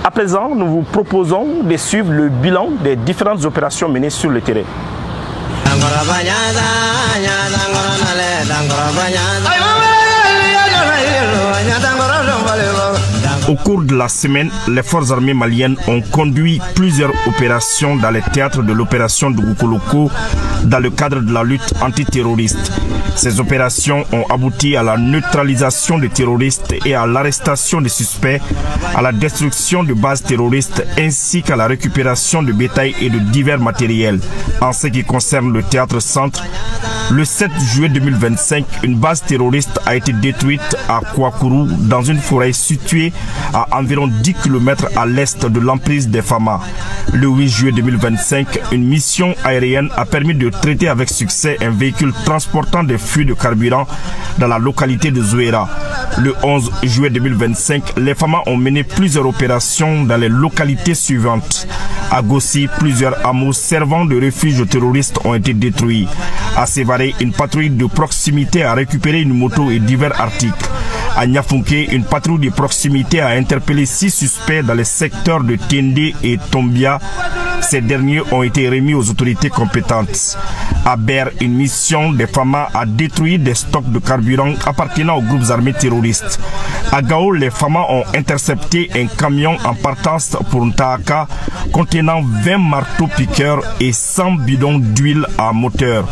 À présent, nous vous proposons de suivre le bilan des différentes opérations menées sur le terrain. Au cours de la semaine, les forces armées maliennes ont conduit plusieurs opérations dans les théâtres de l'opération de Goukoloko dans le cadre de la lutte antiterroriste. Ces opérations ont abouti à la neutralisation des terroristes et à l'arrestation des suspects, à la destruction de bases terroristes ainsi qu'à la récupération de bétail et de divers matériels. En ce qui concerne le théâtre centre, le 7 juillet 2025, une base terroriste a été détruite à Kouakourou dans une forêt située à environ 10 km à l'est de l'emprise des Fama. Le 8 juillet 2025, une mission aérienne a permis de traiter avec succès un véhicule transportant des flux de carburant dans la localité de Zouéra. Le 11 juillet 2025, les Fama ont mené plusieurs opérations dans les localités suivantes. À Gossi, plusieurs hameaux servant de refuge aux terroristes ont été détruits. À Sévaré, une patrouille de proximité a récupéré une moto et divers articles. À Niafunké, une patrouille de proximité a interpellé 6 suspects dans les secteurs de Tendé et Tombia. Ces derniers ont été remis aux autorités compétentes. À Ber, une mission des Fama a détruit des stocks de carburant appartenant aux groupes armés terroristes. À Gao, les Fama ont intercepté un camion en partance pour Ntaaka contenant 20 marteaux-piqueurs et 100 bidons d'huile à moteur.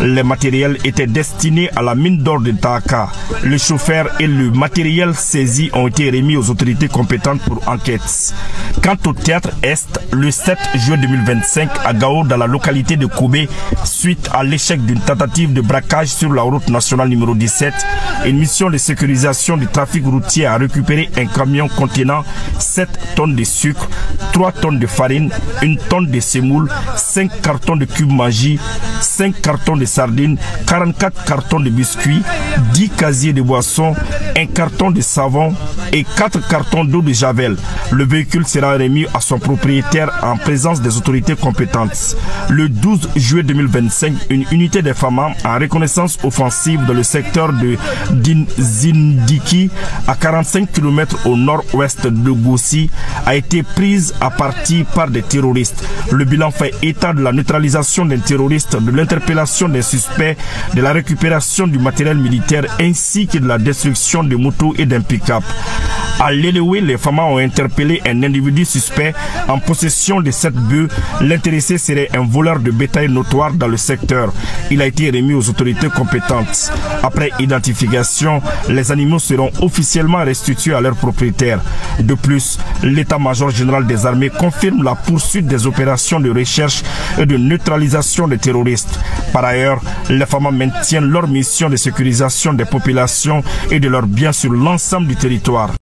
Les matériels étaient destinés à la mine d'or de Ntaaka. Le chauffeur et le matériel saisi ont été remis aux autorités compétentes pour enquête. Quant au théâtre Est, le 7 juillet 2025 à Gao, dans la localité de Kobe, suite à l'échec d'une tentative de braquage sur la route nationale numéro 17, une mission de sécurisation du trafic routier a récupéré un camion contenant 7 tonnes de sucre, 3 tonnes de farine, 1 tonne de semoule, 5 cartons de cubes magie, 5 cartons de sardines, 44 cartons de biscuits, 10 casiers de boissons, 1 carton de savon et 4 cartons d'eau de javel. Le véhicule sera remis à son propriétaire en présence des autorités compétentes. Le 12 juillet 2025, une unité des Fama en reconnaissance offensive dans le secteur de Dinzindiki, à 45 km au nord-ouest de Gossi, a été prise à partie par des terroristes. Le bilan fait état de la neutralisation d'un terroriste, de l'interpellation des suspects, de la récupération du matériel militaire ainsi que de la destruction de motos et d'un pick-up. À l'Elewe, les Fama ont interpellé un individu suspect en possession de 7 bœufs. L'intéressé serait un voleur de bétail notoire dans le secteur. Il a été remis aux autorités compétentes. Après identification, les animaux seront officiellement restitués à leurs propriétaires. De plus, l'état-major général des armées confirme la poursuite des opérations de recherche et de neutralisation des terroristes. Par ailleurs, les Fama maintiennent leur mission de sécurisation des populations et de leurs biens sur l'ensemble du territoire.